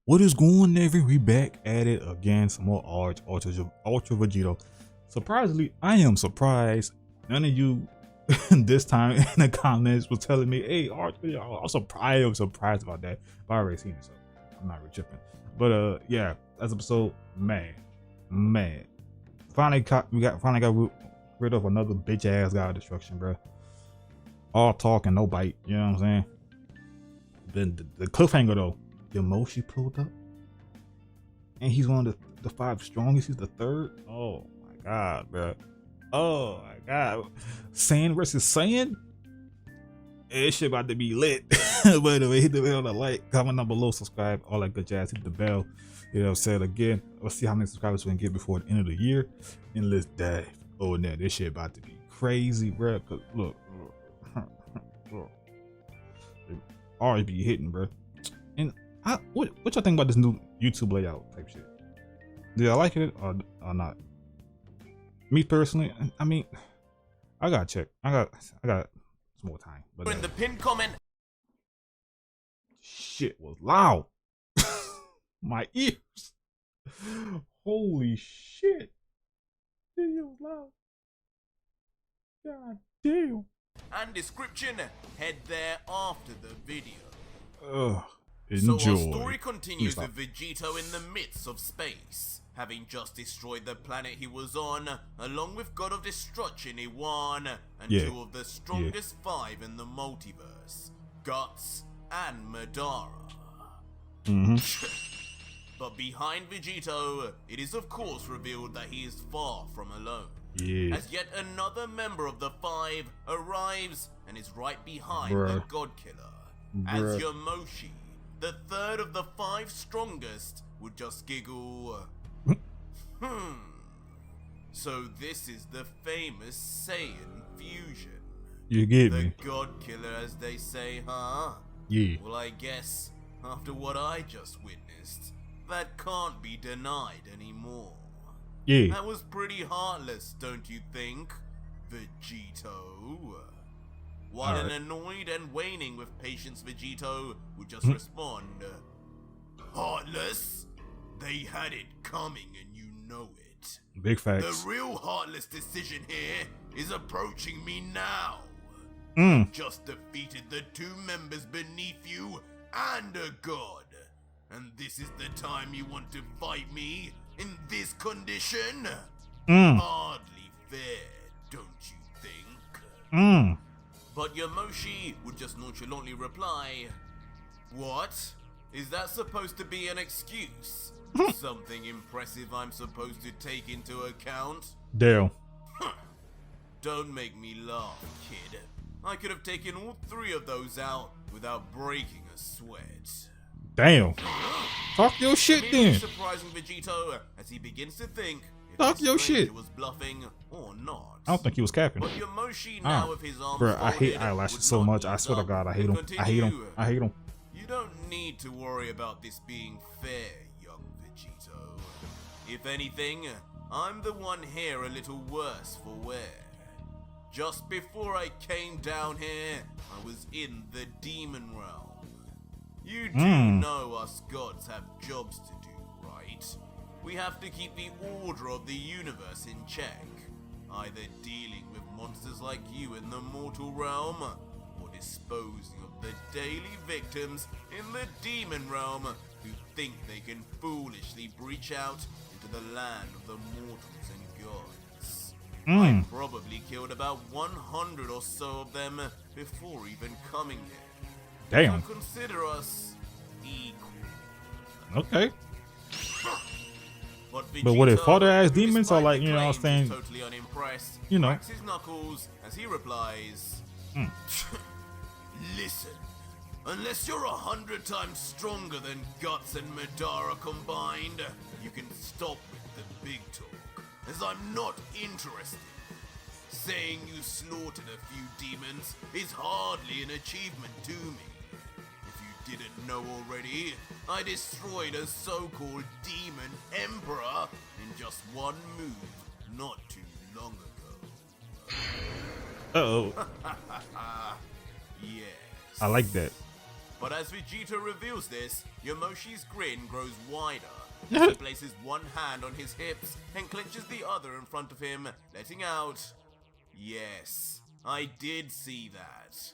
What is going on, everyone? We back at it again. Some more Ultra Vegito. Surprisingly, I am surprised none of you this time in the comments was telling me, "Hey, Ultra, I'm surprised about that." But I already seen it, so I'm not really tripping. But yeah, that's episode. Man, finally got rid of another bitch ass guy of destruction, bro. All talk and no bite. You know what I'm saying? Then the cliffhanger though. Yamoshi pulled up, and he's one of the 5 strongest. He's the 3rd. Oh my god, bro. Oh my god. Saiyan versus Saiyan. This shit about to be lit. By the way, hit the bell on the like, comment down below, subscribe, all that good jazz. Hit the bell. You know what I'm saying? Again, let's see how many subscribers we can get before the end of the year, and let's dive. Oh, now this shit about to be crazy, bro. Cause look, already be hitting, bro. And what y'all think about this new YouTube layout type shit? Do y'all like it or not? Me personally, I mean, I gotta check. I got some more time. But in the pinned comment, shit was loud. My ears. Holy shit. It was loud. God damn. and description, head there after the video. Ugh. Enjoy. So our story continues with Vegito in the midst of space, having just destroyed the planet he was on, along with God of Destruction Iwan, and 2 of the strongest 5 in the multiverse, Guts and Madara. But behind Vegito, it is of course revealed that he is far from alone. As yet another member of the 5 arrives and is right behind the God Killer, as Yamoshi, the 3rd of the 5 strongest, would just giggle. So this is the famous Saiyan fusion. You get me? The God Killer, as they say, huh? Yeah. Well, I guess, after what I just witnessed, that can't be denied anymore. Yeah. That was pretty heartless, don't you think, Vegito? While an annoyed and waning with patience Vegito would just respond, heartless? They had it coming and you know it. Big facts. The real heartless decision here is approaching me now. Just defeated the 2 members beneath you and a god. And this is the time you want to fight me in this condition? Hardly fair, don't you think? But Yamoshi would just nonchalantly reply, what? Is that supposed to be an excuse? Something impressive I'm supposed to take into account? Dale. Don't make me laugh, kid. I could have taken all 3 of those out without breaking a sweat. Damn. Talk your shit then. Surprising Vegito as he begins to think if Talk your shit. was bluffing or not. I don't think he was capping. But Yamoshi now with his arms Bro, I hate folded eyelashes so much. I swear to God, I hate them. I hate them. I hate them. You don't need to worry about this being fair, young Vegito. If anything, I'm the one here a little worse for wear. Just before I came down here, I was in the demon realm. You do know us gods have jobs to do, right? We have to keep the order of the universe in check, either dealing with monsters like you in the mortal realm, or disposing of the daily victims in the demon realm who think they can foolishly breach out into the land of the mortals and gods. I probably killed about 100 or so of them before even coming here. Damn. So consider us equal. Okay. But what if father ass who, demons are despite like, the you know what I'm claims, saying? totally unimpressed, You know. cracks his knuckles as he replies, listen, unless you're 100 times stronger than Guts and Madara combined, you can stop with the big talk, as I'm not interested. Saying you slaughtered a few demons is hardly an achievement to me. If you didn't know already, I destroyed a so-called demon emperor in just one move not too long ago. Uh-oh. Yes. I like that. But as Vegito reveals this, Yamoshi's grin grows wider. He places one hand on his hips and clenches the other in front of him, letting out, "Yes, I did see that.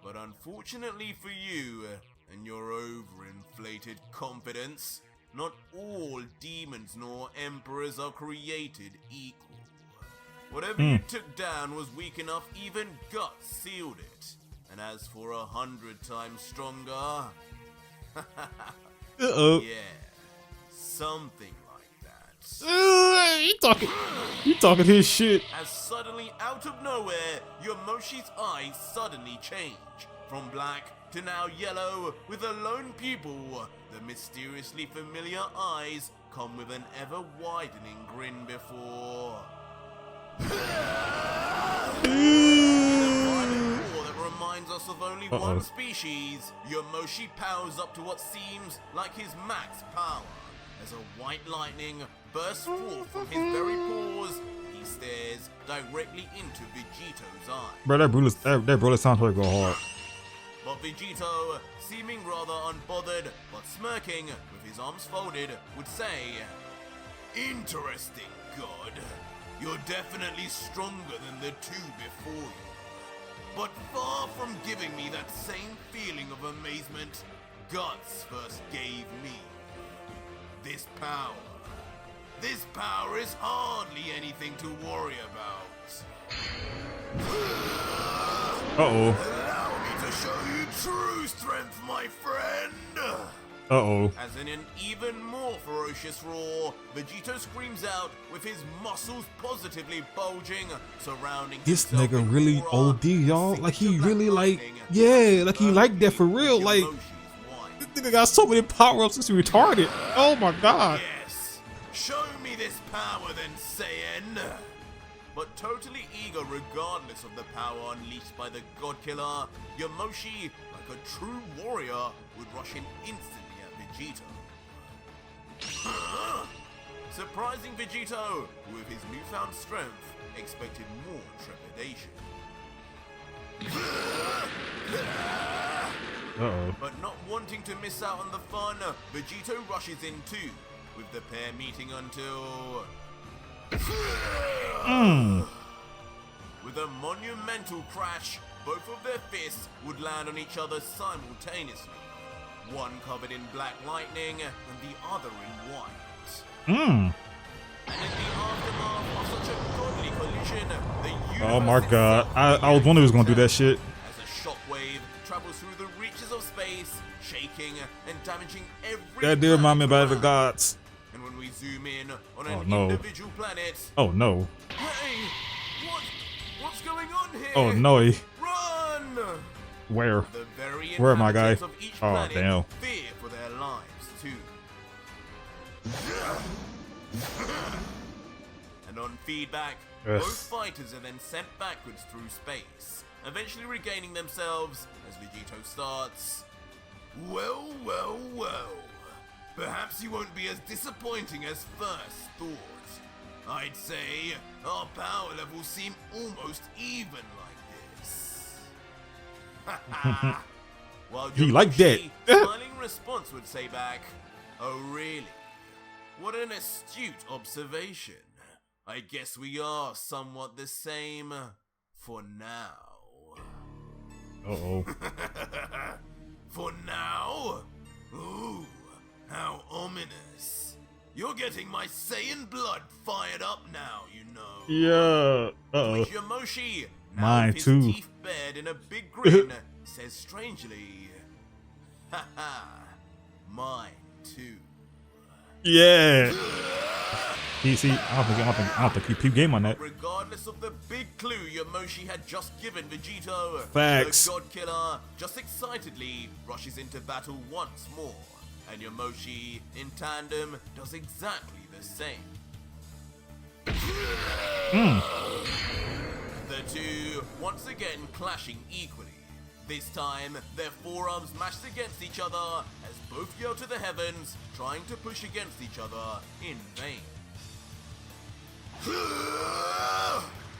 But unfortunately for you and your overinflated confidence, not all demons nor emperors are created equal. Whatever you took down was weak enough even Guts sealed it. And as for 100 times stronger, yeah, something like that." You talking his shit. As suddenly out of nowhere, Yamoshi's eyes suddenly change from black to now yellow with a lone pupil. The mysteriously familiar eyes come with an ever widening grin before. That reminds us of only one species. Yamoshi powers up to what seems like his max power. As a white lightning bursts forth from his very paws, he stares directly into Vegito's eye. Bro, that Brutus sounds like go hard. But Vegito, seeming rather unbothered but smirking with his arms folded, would say, "Interesting, God. You're definitely stronger than the two before you. But far from giving me that same feeling of amazement Guts first gave me. This power is hardly anything to worry about. Allow me to show you true strength, my friend." As in an even more ferocious roar, Vegito screams out with his muscles positively bulging, surrounding This himself nigga in really aura, OD, y'all. sinking Like to he black really like, lightning, yeah, like he like that for real. with Like, Yamoshi's whine. this nigga got so many power-ups, he's retarded. Oh my god. Yes, show me this power then, Saiyan. But totally eager regardless of the power unleashed by the God Killer, Yamoshi, like a true warrior, would rush in instantly at Vegito. Surprising Vegito, who with his newfound strength expected more trepidation. But not wanting to miss out on the fun, Vegito rushes in too, with the pair meeting until... With a monumental crash, both of their fists would land on each other simultaneously. One covered in black lightning and the other in white. And in the aftermath of such a godly collision, the universe Oh my god. itself I was wondering who was gonna do that shit. as a shockwave travels through the reaches of space, shaking and damaging every That did remind me about the planet. gods. And when we zoom in on Oh, an no. individual planet, Oh no. hey, what's going on here? Oh no. Run! Where? The very Where am I, guy? inhabitants of each Oh, planet damn. fear for their lives too. And on feedback, Yes. both fighters are then sent backwards through space, eventually regaining themselves as Vegito starts. Well, well, well. Perhaps you won't be as disappointing as first thought. I'd say our power levels seem almost even like this. While He like that. Yamoshi, smiling response would say back, "Oh really? What an astute observation. I guess we are somewhat the same for now." For now? Ooh, how ominous. You're getting my Saiyan blood fired up now, you know. Yeah. Which Yamoshi, now Mine with his too. teeth bared in a big grin, says strangely, "Haha, mine too." Yeah. See, I don't think he peep game on that. Regardless of the big clue Yamoshi had just given Vegito, Facts. the God Killer just excitedly rushes into battle once more, and Yamoshi, in tandem, does exactly the same. The two once again clashing equally. This time, their forearms mashed against each other as both yell to the heavens, trying to push against each other in vain.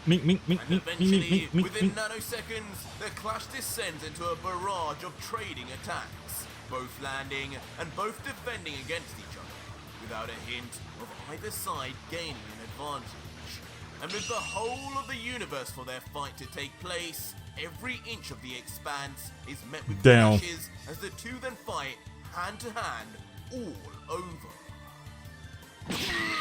Mink, mink, mink, And mink, eventually, mink, mink, mink, within mink. nanoseconds, the clash descends into a barrage of trading attacks, both landing and both defending against each other, without a hint of either side gaining an advantage. And with the whole of the universe for their fight to take place, every inch of the expanse is met with Damn. clashes as the two then fight hand to hand all over.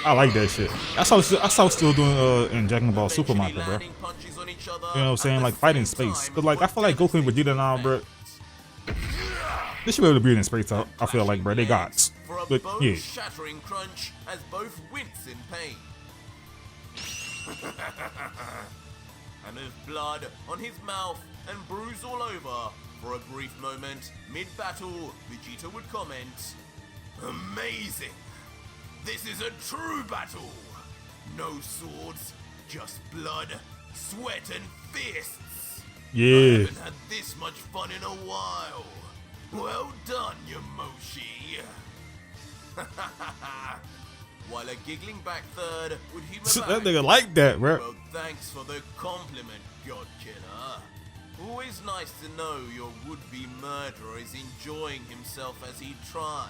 I like that shit. I saw still doing in Dragon Ball Super Eventually Market, bro. landing punches on each other You know what I'm at saying? the Like fighting in same space. time Cause like I feel like Goku and Vegeta now, bro. They should be able to be in space. I feel like, bro. They gods. For a But yeah. bone-shattering crunch as both wince in pain. And with blood on his mouth and bruise all over, for a brief moment, mid-battle, Vegito would comment, "Amazing! This is a true battle! No swords, just blood, sweat and fists! I Yeah. haven't had this much fun in a while! Well done, Yamoshi!" While a giggling back third would humor That back, nigga like that, bro. "Well, thanks for the compliment, God Killer. Always nice to know your would-be murderer is enjoying himself as he tries."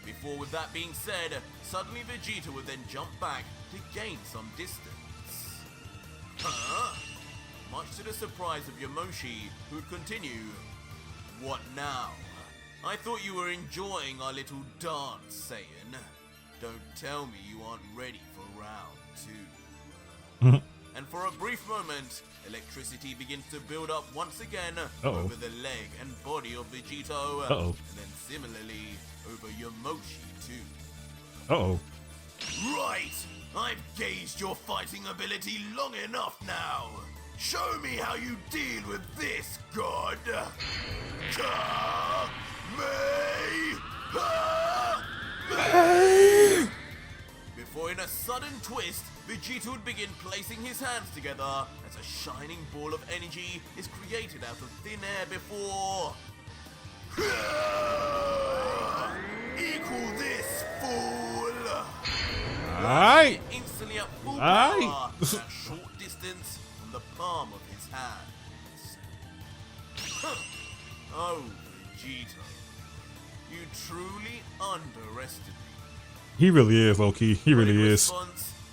Before, with that being said, suddenly Vegeta would then jump back to gain some distance. Huh? Much to the surprise of Yamoshi, who'd continue, "What now? I thought you were enjoying our little dance, Saiyan. Don't tell me you aren't ready for round 2. And for a brief moment, electricity begins to build up once again over the leg and body of Vegito, and then similarly over Yamoshi too. Uh-oh. Right! I've gauged your fighting ability long enough now. Show me how you deal with this, God. Before in a sudden twist, Vegeta would begin placing his hands together as a shining ball of energy is created out of thin air before... Equal this, fool! Alright. Instantly at full Aye. power at a short distance from the palm of his hands. Oh, Vegito, you truly underestimate. He really is, low key. He really is.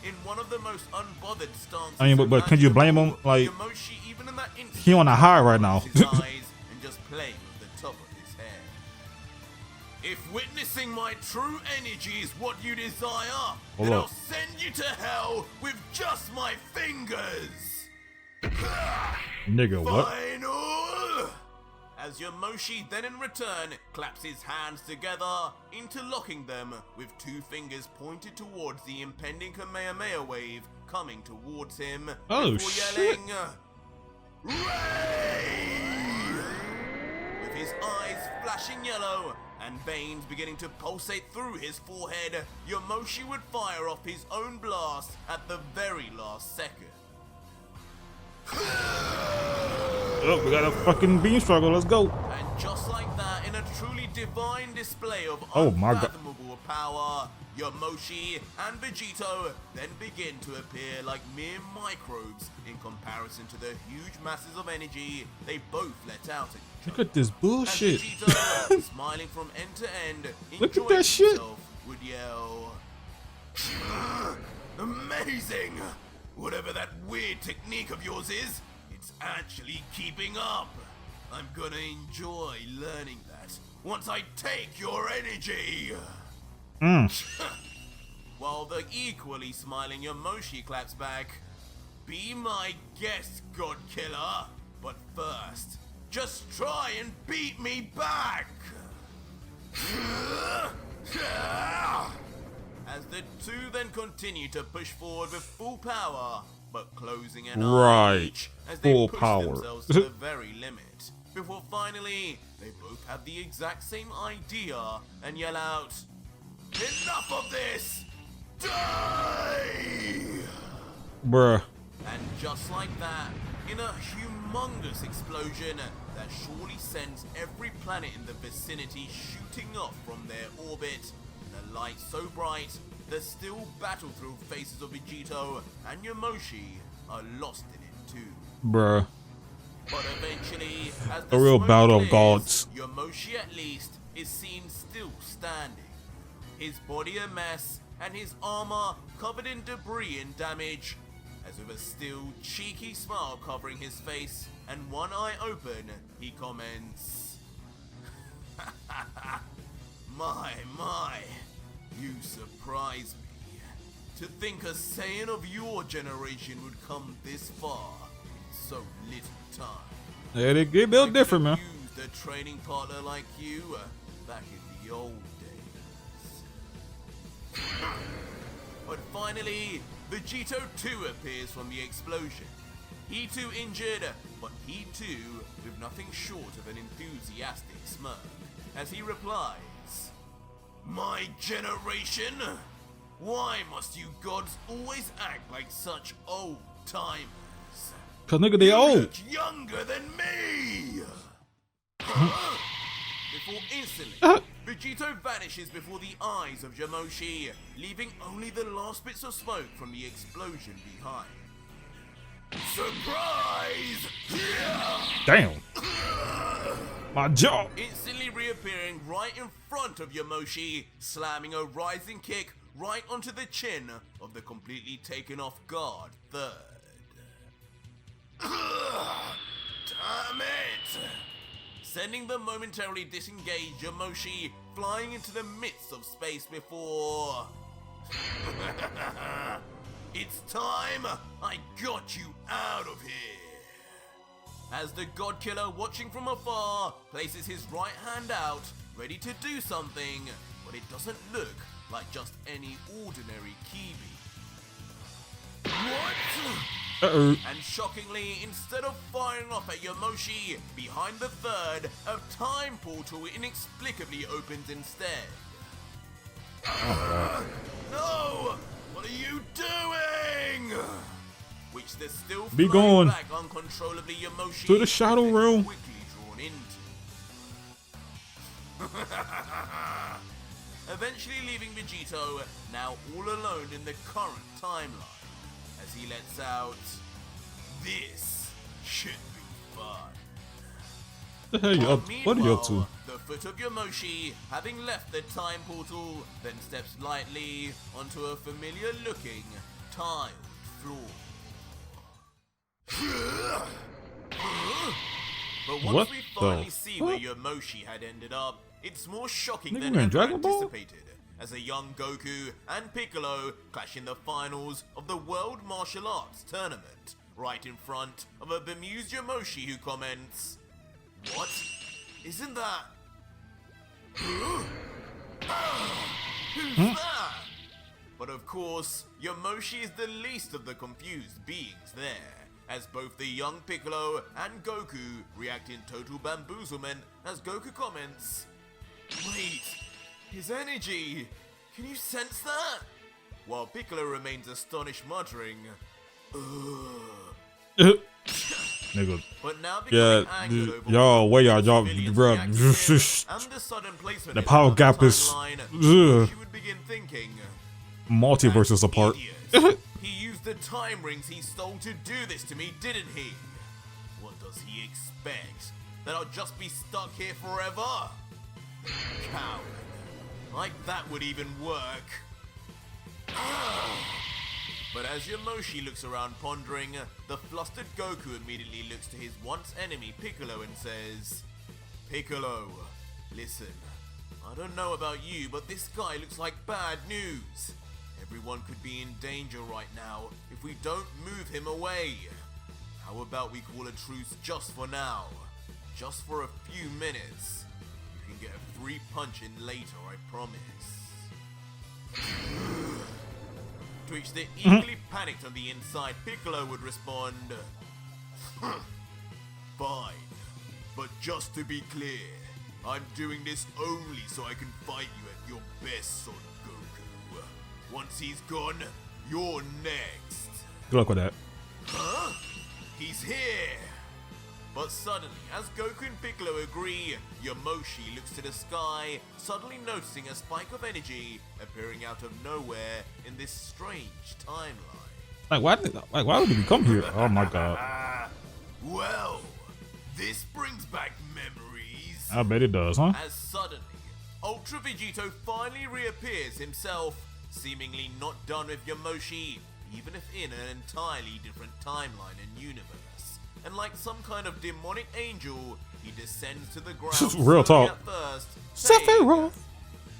In one of the most unbothered stances I mean, but can you blame him? Like, Yamoshi, even in that instant, he on a high right now. his eyes and just playing with the top of his head. If witnessing my true energy is what you desire, then I'll send you to hell with just my fingers. Nigga, what? Final! As Yamoshi then in return claps his hands together, interlocking them with two fingers pointed towards the impending Kamehameha wave coming towards him, Oh, before shit. yelling, "Ray!" With his eyes flashing yellow and veins beginning to pulsate through his forehead, Yamoshi would fire off his own blast at the very last second. Oh, we got a fucking beam struggle. Let's go. And just like that, in a truly divine display of Oh my God. unfathomable power, Yamoshi and Vegito then begin to appear like mere microbes in comparison to the huge masses of energy they both let out at each Look other. at this And bullshit. Vegito, smiling from end to end, Look at enjoying that shit. himself, would yell, "Amazing! Whatever that weird technique of yours is, it's actually keeping up. I'm gonna enjoy learning that once I take your energy." While the equally smiling Yamoshi claps back, "Be my guest, God Killer, but first, just try and beat me back." As the two then continue to push forward with full power, but closing an eye Right. each as they Full push power. themselves to the very limit, before finally they both have the exact same idea and yell out, "Enough of this! Die!" Bruh. And just like that, in a humongous explosion that surely sends every planet in the vicinity shooting off from their orbit, in a light so bright the still battle-thrilled faces of Vegito and Yamoshi are lost in it too. Bruh. But eventually, as A the real smoke battle of clears, gods. Yamoshi at least is seen still standing. His body a mess, and his armor covered in debris and damage, as with a still cheeky smile covering his face and one eye open, he comments, My, you surprise me. To think a Saiyan of your generation would come this far in so little time. Yeah, they get built different, man. Used a training partner like you back in the old days. But finally, Vegito too appears from the explosion. He too injured, but he too with nothing short of an enthusiastic smirk, as he replies, My generation? Why must you gods always act like such old timers? Cause nigga, they You old. look younger than me! Before instantly, Vegito vanishes before the eyes of Yamoshi, leaving only the last bits of smoke from the explosion behind. Surprise! Damn. My jaw. Instantly reappearing right in front of Yamoshi, slamming a rising kick right onto the chin of the completely taken off guard third. Damn it! Sending the momentarily disengaged Yamoshi flying into the midst of space before... It's time! I got you out of here! As the God Killer, watching from afar, places his right hand out, ready to do something, but it doesn't look like just any ordinary kibi. What? Uh-oh. And shockingly, instead of firing off at Yamoshi, behind the third, a time portal inexplicably opens instead. No! What are you doing? Which the still Be flying gone. back uncontrollably Yamoshi To the shadow is realm. quickly drawn into. Eventually leaving Vegito now all alone in the current timeline, as he lets out, This should be fun. What the hell you up? What are you up to? Meanwhile, the foot of Yamoshi, having left the time portal, then steps lightly onto a familiar-looking tiled floor. But once What we the finally see where fuck? Yamoshi had ended up, it's more shocking Nigga, than you in ever Dragon Ball? anticipated, as a young Goku and Piccolo clash in the finals of the World Martial Arts Tournament, right in front of a bemused Yamoshi who comments, What? Isn't that... Who's that? But of course, Yamoshi is the least of the confused beings there, as both the young Piccolo and Goku react in total bamboozlement as Goku comments, Wait, his energy, can you sense that? While Piccolo remains astonished, muttering, Ugh. Nigga. But now Yeah, becoming angered over y'all, where y'all, civilians bruh. reacted to and the sudden placement The in power another gap is, timeline, ugh. she would begin thinking, Multiverses "That apart. idiot. He used the time rings he stole to do this to me, didn't he? What does he expect? That I'll just be stuck here forever? Coward. Like that would even work. But as Yamoshi looks around pondering, the flustered Goku immediately looks to his once enemy Piccolo and says, Piccolo, listen, I don't know about you, but this guy looks like bad news. Everyone could be in danger right now if we don't move him away. How about we call a truce just for now? Just for a few minutes. You can get a free punch in later, I promise. To which the equally panicked on the inside Piccolo would respond, Fine, but just to be clear, I'm doing this only so I can fight you at your best, Son Goku. Once he's gone, you're next. Good luck with that. Huh? He's here! But suddenly, as Goku and Piccolo agree, Yamoshi looks to the sky, suddenly noticing a spike of energy appearing out of nowhere in this strange timeline. Why would he come here? Oh my god. Well, this brings back memories. I bet it does, huh? As suddenly, Ultra Vegito finally reappears himself, seemingly not done with Yamoshi, even if in an entirely different timeline and universe. And like some kind of demonic angel, he descends to the ground Real talk. at first, Sephiroth.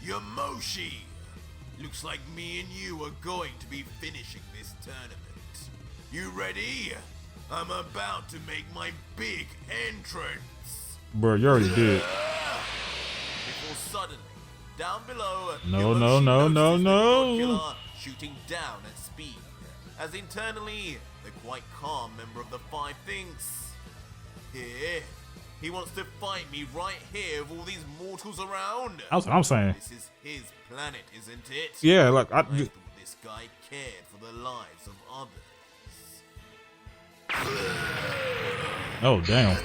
saying, Yamoshi, looks like me and you are going to be finishing this tournament. You ready? I'm about to make my big entrance. Bro, you already did. Before suddenly, down below, No, Yamoshi no, no, notices no, the no. God Killer shooting down at speed, as internally, the quite calm member of the Five thinks, here, he wants to fight me right here with all these mortals around. That's what I'm saying. This is his planet, isn't it? Yeah, like I thought this guy cared for the lives of others. oh damn.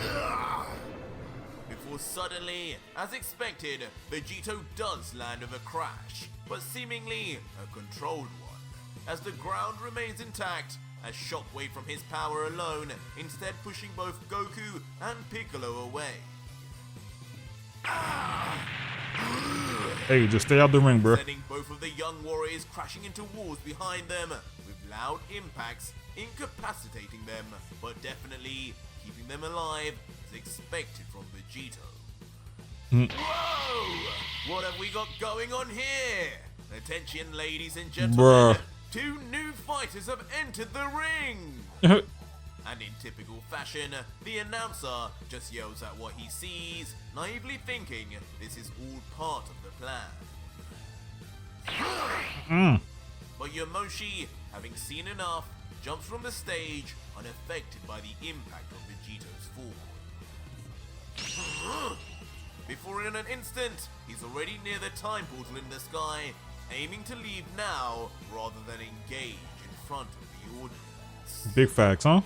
Before suddenly, as expected, Vegito does land with a crash, but seemingly a controlled one, as the ground remains intact, as shockwave from his power alone, instead pushing both Goku and Piccolo away. Hey, just stay out the ring, bro. Sending both of the young warriors crashing into walls behind them, with loud impacts incapacitating them, but definitely keeping them alive as expected from Vegito. Whoa! What have we got going on here? Attention, ladies and gentlemen. Bruh. 2 new fighters have entered the ring! And in typical fashion, the announcer just yells at what he sees, naively thinking this is all part of the plan. But Yamoshi, having seen enough, jumps from the stage, unaffected by the impact of Vegito's fall. Before in an instant, he's already near the time portal in the sky, aiming to leave now rather than engage in front of the audience. Big facts, huh?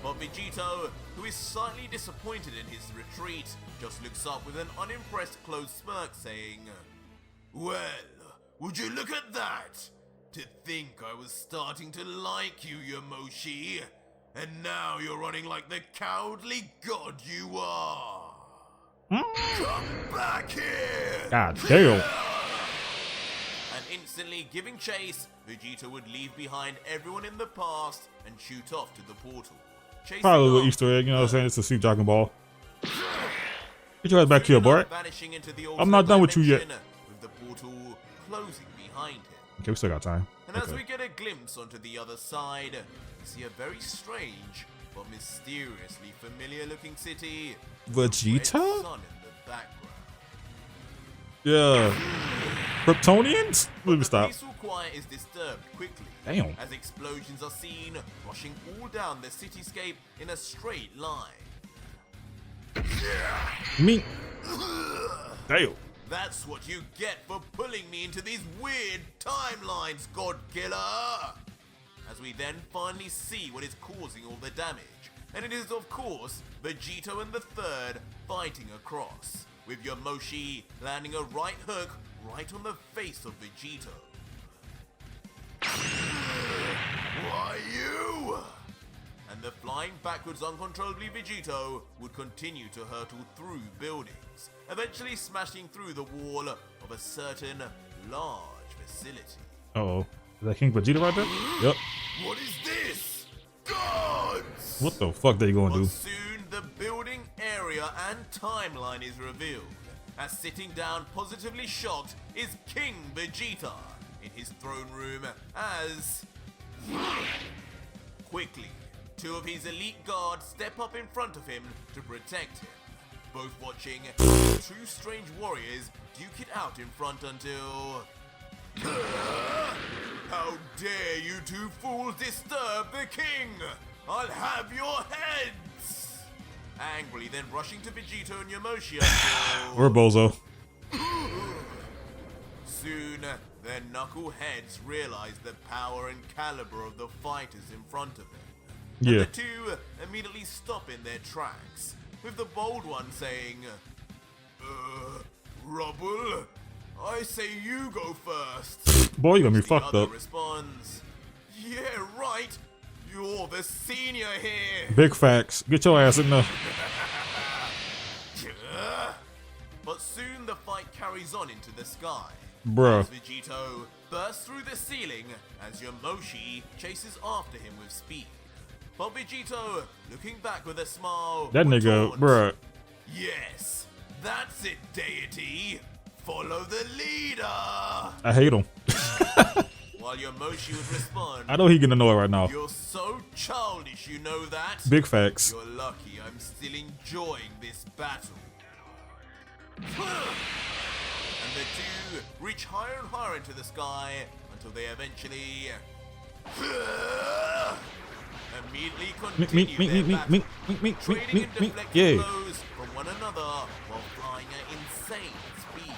But Vegito, who is slightly disappointed in his retreat, just looks up with an unimpressed closed smirk saying, well, would you look at that? To think I was starting to like you, Yamoshi, and now you're running like the cowardly god you are. Come back here! God damn. And instantly giving chase, Vegito would leave behind everyone in the past and shoot off to the portal. Chasing Probably a little off, Easter egg, you know what I'm saying? It's a Sea Dragon Ball. Get your ass back here, boy. vanishing into the I'm not done with you yet. dimension, with the portal closing behind him. Okay, we still got time. And as Okay. we get a glimpse onto the other side, we see a very strange but mysteriously familiar looking city. Red Vegeta? sun in the background. Yeah. Kryptonians? Let me The stop. peaceful quiet is disturbed quickly. Damn. As explosions are seen rushing all down the cityscape in a straight line. Me. Damn. That's what you get for pulling me into these weird timelines, God Killer! As we then finally see what is causing all the damage. And it is, of course, Vegito and the Third fighting across, with Yamoshi landing a right hook right on the face of Vegito. Why you? And the flying backwards uncontrollably Vegito would continue to hurtle through buildings, eventually smashing through the wall of a certain large facility. Uh-oh. Is that King Vegeta right there? Yep. What is this? Gods! What the fuck they gonna But do? soon the building area and timeline is revealed, as sitting down positively shocked is King Vegeta in his throne room as... Quickly, 2 of his elite guards step up in front of him to protect him, both watching 2 strange warriors duke it out in front until... How dare you 2 fools disturb the king! I'll have your heads! Angrily then rushing to Vegito and Yamoshi until... We're Bozo. Soon, their knuckleheads realize the power and caliber of the fighters in front of them, Yeah. And the two immediately stop in their tracks, with the bold one saying, Rubble, I say you go first. Boy, you got me The fucked other up. responds, yeah, right. You're the senior here. Big facts. Get your ass in there. But soon the fight carries on into the sky. Bruh. As Vegito bursts through the ceiling as Yamoshi chases after him with speed. But Vegito, looking back with a smile, That would nigga, taunt, bruh. yes, that's it, deity. Follow the leader. I hate him. While Yamoshi would respond, I know he getting annoyed right now. you're so childish, you know that? Big facts. You're lucky I'm still enjoying this battle. And the two reach higher and higher into the sky until they eventually immediately continue their battle, trading and deflecting Yeah. blows from one another while flying at insane speeds.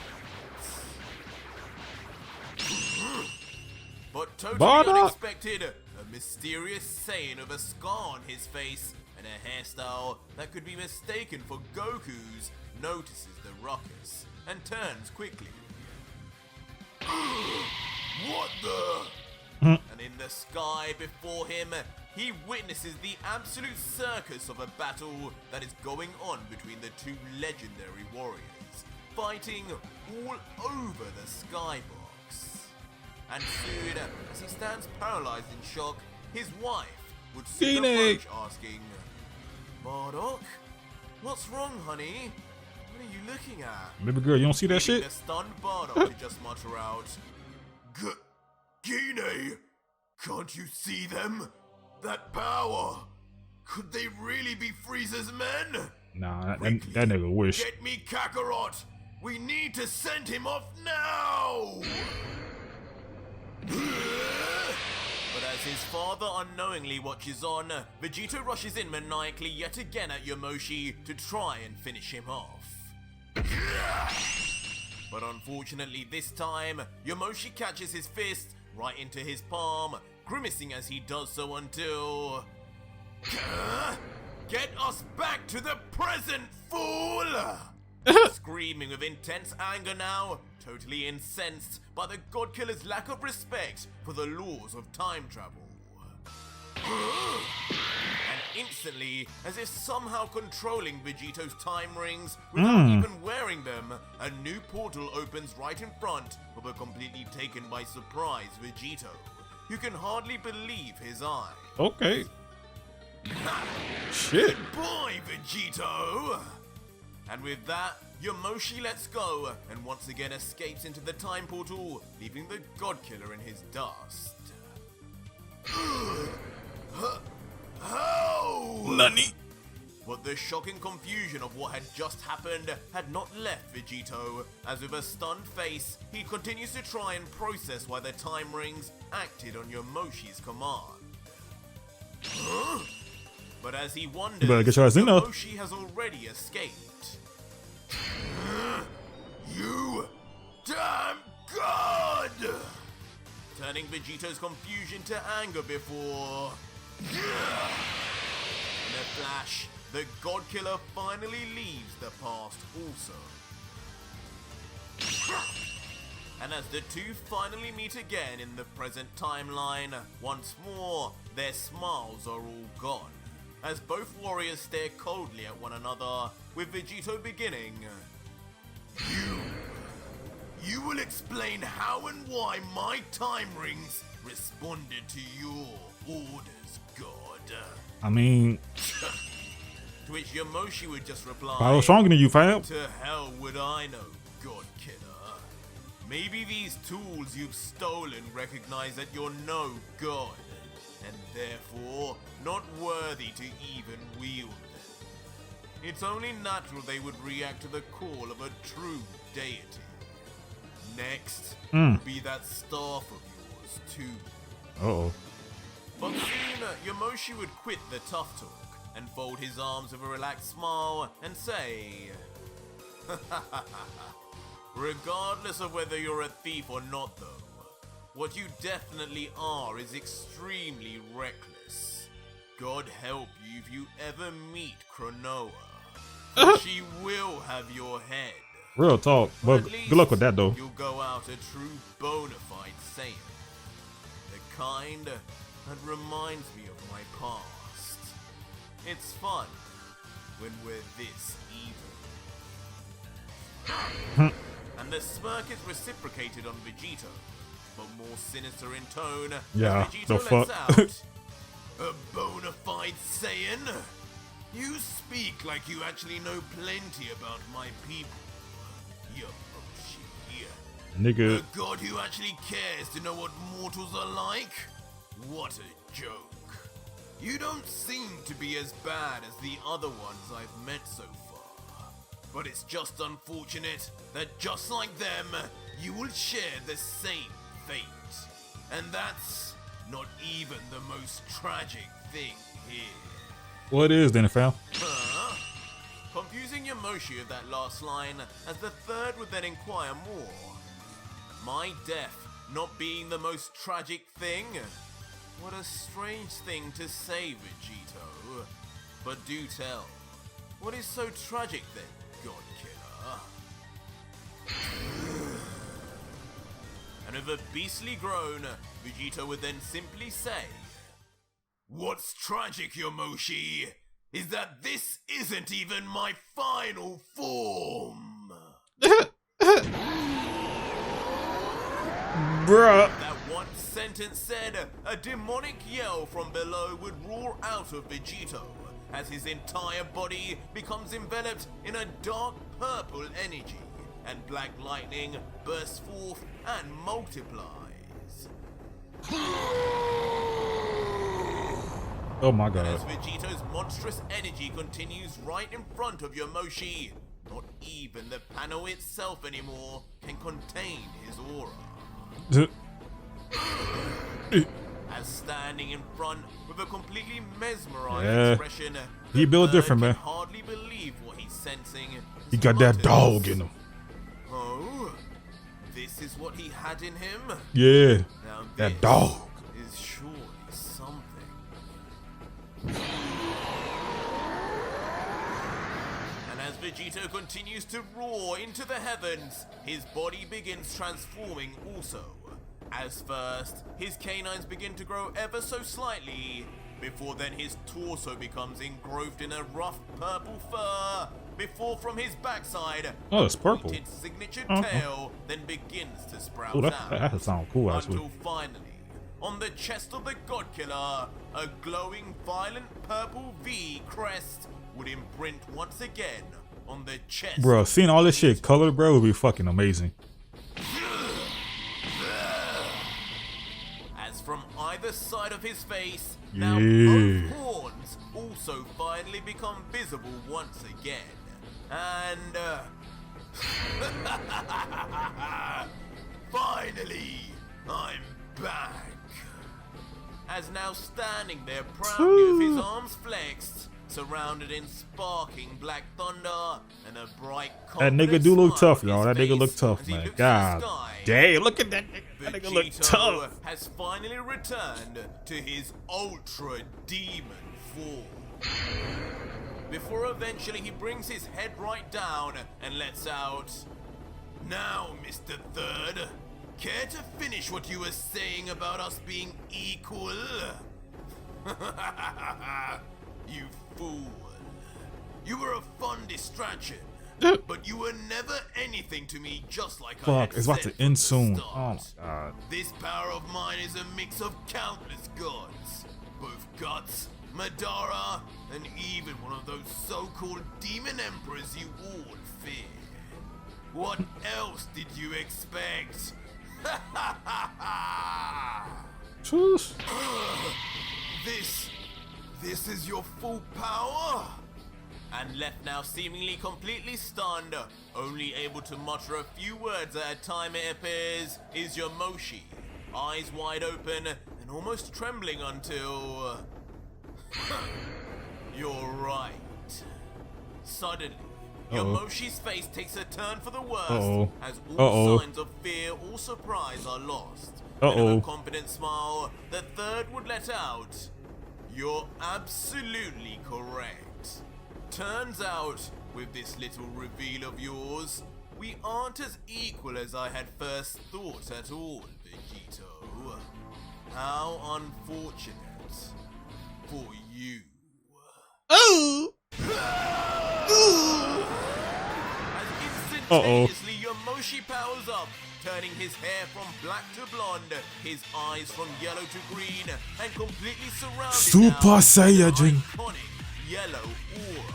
But totally Bardock. unexpected, a mysterious Saiyan with a scar on his face and a hairstyle that could be mistaken for Goku's notices the ruckus and turns quickly. What the? And in the sky before him, he witnesses the absolute circus of a battle that is going on between the two legendary warriors, fighting all over the skybox. And soon, as he stands paralyzed in shock, his wife would soon Phoenix. approach asking, Bardock, what's wrong, honey? What are you looking at? Baby girl, you don't see that Leaving shit? the stunned Bardock to just mutter out, Gine, can't you see them? That power! Could they really be Frieza's men? Nah, that nigga wish. Get me Kakarot! We need to send him off now! But as his father unknowingly watches on, Vegito rushes in maniacally yet again at Yamoshi to try and finish him off. But unfortunately this time, Yamoshi catches his fist right into his palm, grimacing as he does so until... Get us back to the present, fool! Screaming with intense anger now, totally incensed by the Godkiller's lack of respect for the laws of time travel. And instantly, as if somehow controlling Vegito's time rings without even wearing them, a new portal opens right in front of a completely taken by surprise Vegito, who can hardly believe his eyes. Okay. Shit. Goodbye, Vegito! And with that, Yamoshi lets go and once again escapes into the time portal, leaving the Godkiller in his dust. How? Nani? But the shocking confusion of what had just happened had not left Vegito, as with a stunned face, he continues to try and process why the time rings acted on Yamoshi's command. But as he wonders, better get your ass in there. Yamoshi has already escaped. You damn god! Turning Vegito's confusion to anger before... In a flash, the Godkiller finally leaves the past also. And as the two finally meet again in the present timeline, once more, their smiles are all gone, as both warriors stare coldly at one another, with Vegito beginning... You will explain how and why my time rings responded to your orders, God. I mean, To which Yamoshi would just reply, I was stronger than you, fam. to hell would I know, God Killer. Maybe these tools you've stolen recognize that you're no god, and therefore not worthy to even wield them. It's only natural they would react to the call of a true deity. Next, be that staff of yours too. Uh-oh. But soon, Yamoshi would quit the tough talk and fold his arms with a relaxed smile and say, regardless of whether you're a thief or not though, what you definitely are is extremely reckless. God help you if you ever meet Cronoa. She will have your head. Real talk. Well, good luck with that though. You'll go out a true bona fide Saiyan. The kind that reminds me of my past. It's fun when we're this evil. And the smirk is reciprocated on Vegito, but more sinister in tone. Yeah, Vegito the lets fuck. out, a bona fide Saiyan? You speak like you actually know plenty about my people. Yamoshi. Nigga. A god who actually cares to know what mortals are like? What a joke. You don't seem to be as bad as the other ones I've met so far. But it's just unfortunate that just like them, you will share the same fate. And that's not even the most tragic thing here. What is then, fam? Confusing Yamoshi of that last line, as the third would then inquire more. My death not being the most tragic thing? What a strange thing to say, Vegito. But do tell, what is so tragic then, God Killer? And with a beastly groan, Vegito would then simply say, "What's tragic, Yamoshi, is that this isn't even my final form." Bruh. That one sentence said, a demonic yell from below would roar out of Vegito as his entire body becomes enveloped in a dark purple energy, and black lightning bursts forth and multiplies. Oh my And god. as Vegito's monstrous energy continues right in front of Yamoshi, not even the panel itself anymore can contain his aura. As standing in front with a completely mesmerizing expression, He the built third different, man. can hardly believe what he's sensing. He got that dog in him. Oh, this is what he had in him? Yeah. Now That this dog. is surely something. And as Vegito continues to roar into the heavens, his body begins transforming also. As first, his canines begin to grow ever so slightly, before then his torso becomes engrossed in a rough purple fur, before from his backside, Oh, it's purple. pointed signature tail then begins to sprout Oh, out. that sounds cool actually. Until finally, on the chest of the God Killer, a glowing violet purple V crest would imprint once again on the chest. Bro, seeing all this shit colored, bro, would be fucking amazing. As from either side of his face, now Yeah. both horns also finally become visible once again. And finally, I'm back. As now standing there proudly with his arms flexed, surrounded in sparking black thunder and a bright That nigga confident do look smile tough, on y'all. his That nigga look face tough, as he man. looks to the God sky. damn, look at that nigga. That nigga look Vegito tough. has finally returned to his ultra demon form. Before eventually he brings his head right down and lets out, "Now, Mr. Third, care to finish what you were saying about us being equal?" You fool. You were a fun distraction, but you were never anything to me, just like I Fuck, had it's about said to from end the soon. start. Oh my god. This power of mine is a mix of countless gods, both Guts, Madara, and even one of those so-called demon emperors you all fear. What else did you expect? Shush. This is your full power? And left now seemingly completely stunned, only able to mutter a few words at a time it appears, is Yamoshi, eyes wide open and almost trembling until... You're right. Suddenly, Yamoshi's face takes a turn for the worst, as all signs of fear or surprise are lost. And with a confident smile, the third would let out, You're absolutely correct. Turns out, with this little reveal of yours, we aren't as equal as I had first thought at all, Vegito. How unfortunate for you. Oh! As instantaneously Yamoshi powers up, turning his hair from black to blonde, his eyes from yellow to green, and completely surrounded Super now Saiyajin. with an iconic yellow aura.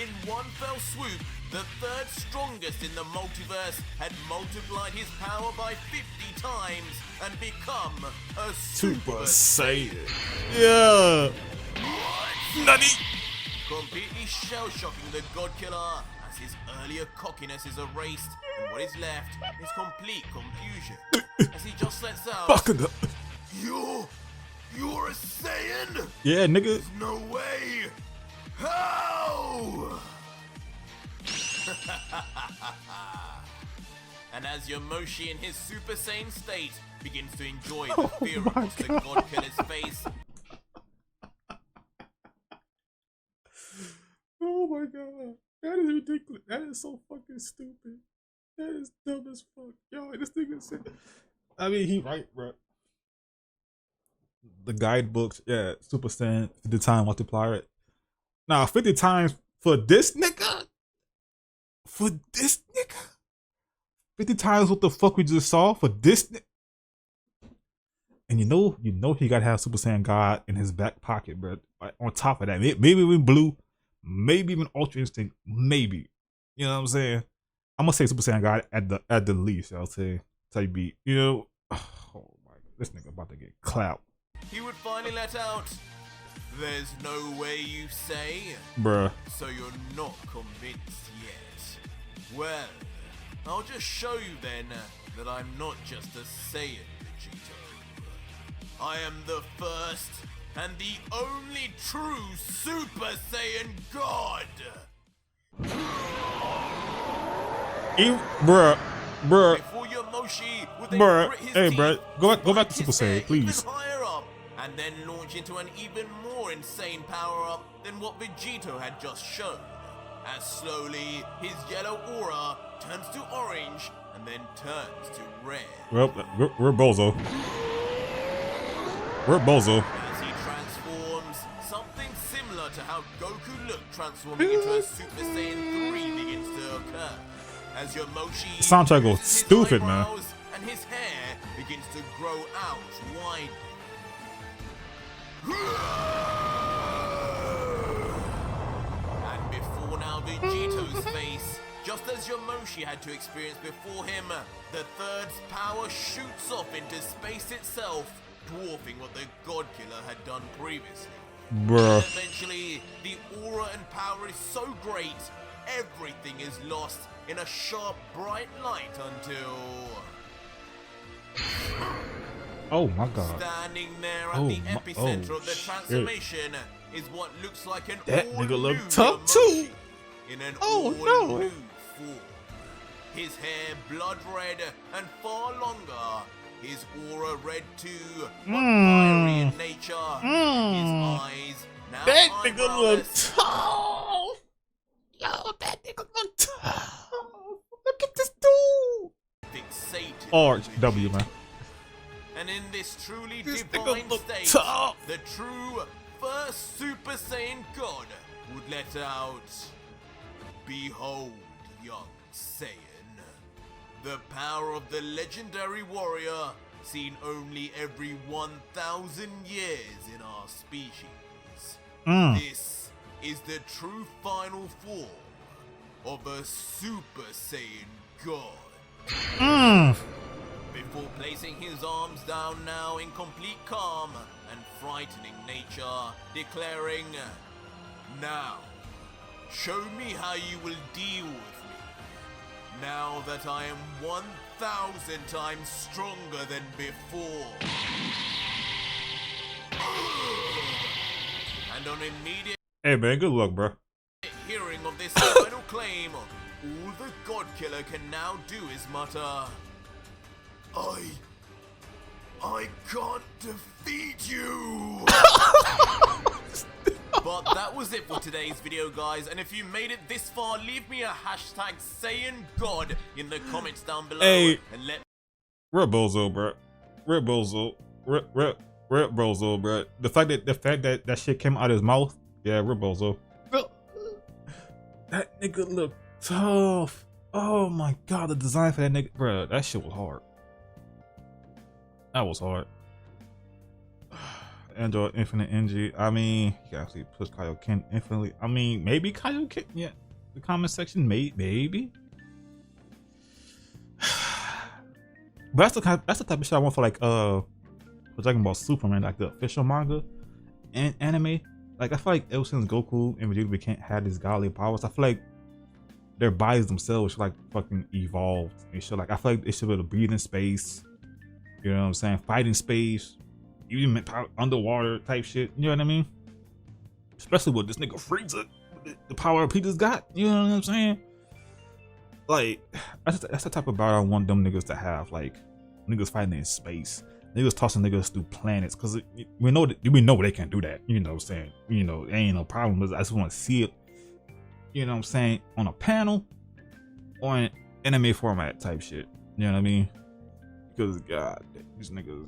In one fell swoop, the third strongest in the multiverse had multiplied his power by 50 times and become a Super Saiyan. Yeah. Nani? Completely shell-shocking the God Killer as his earlier cockiness is erased and what is left is complete confusion as he just lets out, Fucking up. You're a Saiyan? Yeah, nigga. There's no way! How? And as Yamoshi in his Super Saiyan state begins to enjoy the fear across the God Killer's face, Oh my god. That is ridiculous. That is so fucking stupid. That is dumb as fuck. Yo, this nigga said. I mean, he right, bro. The guidebooks, yeah, Super Saiyan 50 time multiplier. Now, 50 times for this nigga? For this nigga? 50 times what the fuck we just saw for this nigga? And you know he gotta have Super Saiyan God in his back pocket, bro. Like, on top of that, maybe even blue, maybe even Ultra Instinct, maybe. You know what I'm saying? I'm gonna say Super Saiyan God at the least. I'll say type beat. You know, oh my god, this nigga about to get clapped. he would finally let out, "There's no way, you say? Bruh. So you're not convinced yet? Well, I'll just show you then that I'm not just a Saiyan, Vegito. I am the first and the only true Super Saiyan God!" Bruh. Before Yamoshi would then Bruh. grit his Hey, teeth, bruh. Go back to spike Super his Saiyan, hair please. even higher up, and then launch into an even more insane power-up than what Vegito had just shown. As slowly, his yellow aura turns to orange and then turns to red. Well, we're Bozo. We're Bozo. As he transforms, something similar to how Goku looked transforming into a Super Saiyan 3 begins to occur. As Yamoshi Soundtrack goes loses his stupid, man. eyebrows and his hair begins to grow out wide. And before now Vegito's face, just as Yamoshi had to experience before him, the third's power shoots off into space itself, dwarfing what the God Killer had done previously. Bruh. Eventually, the aura and power is so great, everything is lost in a sharp, bright light until... Oh my god. Standing there at Oh the my- epicenter oh of the shit. transformation is what looks like an That all-new nigga look tough, too. Yamoshi in an Oh, all-new no. form. His hair blood red and far longer. His aura red too, but fiery in nature. His eyes now That nigga look eyebrowless. tough. Yo, that nigga look tough. Look at this dude. Fixated Arch with W, it. man. And in this truly This divine nigga look state, tough. the true first Super Saiyan God would let out, "Behold, young Saiyan, the power of the legendary warrior seen only every 1,000 years in our species. This is the true final form of a Super Saiyan God." Before placing his arms down now in complete calm and frightening nature, declaring, "Now, show me how you will deal with me, now that I am 1,000 times stronger than before." And on immediate Hey man, good luck, bro. hearing of this final claim, all the God Killer can now do is mutter, I can't defeat you! But that was it for today's video, guys, and if you made it this far, leave me a hashtag #SayingGod in the comments down below. Hey. And let Rip Bozo, bro. Rip Bozo. Rip Bozo, bro. The fact that that shit came out of his mouth, yeah, Rip Bozo. That nigga look tough. Oh my god, the design for that nigga, bro. That shit was hard. That was hard. Android Infinite NG. I mean, you can actually push Kaioken infinitely. I mean, maybe Kaioken. Yeah, the comment section, maybe. But that's the type of shit I want for like we're talking about Superman, like the official manga and anime. Like I feel like ever since Goku and Vegito can't have these godly powers, I feel like their bodies themselves should like fucking evolve and shit. Like I feel like they should be able to breathe in space. You know what I'm saying? Fight in space, even underwater type shit. You know what I mean? Especially with this nigga Frieza, the power he just got. You know what I'm saying? Like that's the type of power I want them niggas to have. Like niggas fighting in space, niggas tossing niggas through planets. Cause we know they can't do that. You know what I'm saying? You know, it ain't no problem. I just want to see it. You know what I'm saying? On a panel or an anime format type shit. You know what I mean? Because god, these niggas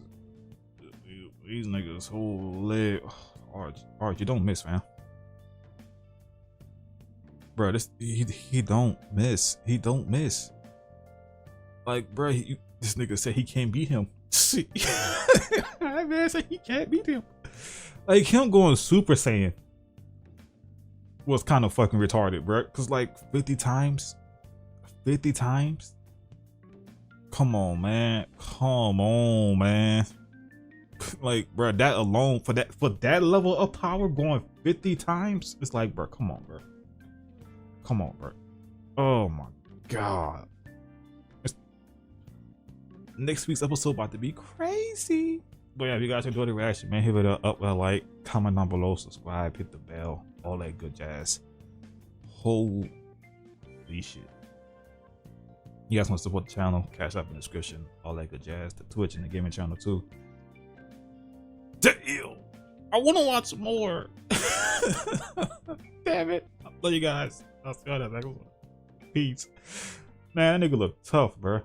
holy Arch, you don't miss, fam. Bro, this he don't miss. He don't miss. Like, bro, this nigga said he can't beat him. That man said he can't beat him. Like him going Super Saiyan was kind of fucking retarded, bro. Cause like 50 times. Come on, man. Like, bro, that alone for that level of power going 50 times, it's like, bro, come on, bro. Oh my god. Next week's episode about to be crazy. But yeah, if you guys enjoyed the reaction, man, hit it up with a like, comment down below, subscribe, hit the bell, all that good jazz. Holy shit. You guys want to support the channel, cash up in the description, all that good jazz. The Twitch and the gaming channel too. Damn, I want to watch more. Damn it. Love you guys. I'll see y'all next one. Peace. Man, that nigga look tough, bro.